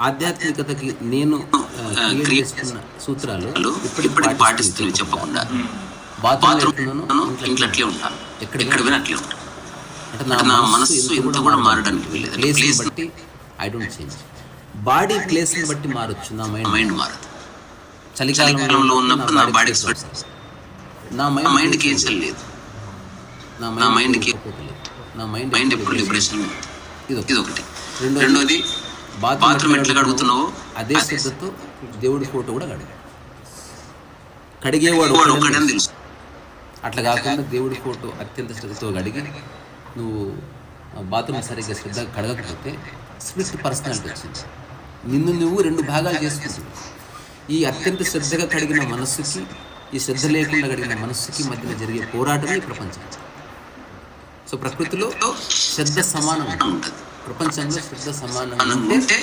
ఆధ్యాత్మికతకి నేను క్రియేట్ చేసుకున్న సూత్రాలు ఇప్పటికి పాటిస్తుంది చెప్పకుండా. బాత్రూంలో ఇంట్లో అట్లే ఉంటాను, ఎక్కడ పోయినా అట్లే ఉంటాను. అంటే నా మనస్సు ఎంత కూడా మారడానికి వెళ్ళలేదు. ప్లేస్ బట్టి ఐ డోంట్ చేంజ్. బాడీ ప్లేస్ని బట్టి మారొచ్చు, నా మైండ్ మారదు. చలికాలంలో ఉన్నప్పుడు నా బాడీ నా మైండ్కి ఏం లేదు, నా మైండ్కి నా మైండ్ ఎప్పుడు లిబరేషన్. ఇది ఒకటి. రెండోది రెండోది బాత్రూమ్ ఎట్లా కడుగుతున్నావో అదే శ్రద్ధతో దేవుడి ఫోటో కూడా కడిగేవాడు ఒకటని తెలుసు. అట్లా కాకుండా దేవుడి ఫోటో అత్యంత శ్రద్ధతో కడిగి నువ్వు బాత్రూమ్ సరిగ్గా శ్రద్ధగా కడగకపోతే స్ప్లిట్ పర్సనాలిటీ వచ్చింది. నిన్ను నువ్వు రెండు భాగాలు చేసుకుంటావు. ఈ అత్యంత శ్రద్ధగా కడిగిన మనస్సుకి, ఈ శ్రద్ధ లేకుండా కడిగిన మనస్సుకి మధ్యన జరిగే పోరాటమే ఈ ప్రపంచం. సో ప్రకృతిలో శ్రద్ధ సమానం ఉంటుంది, ప్రపంచంలో శ్రద్ధ సమానంగా ఉంటే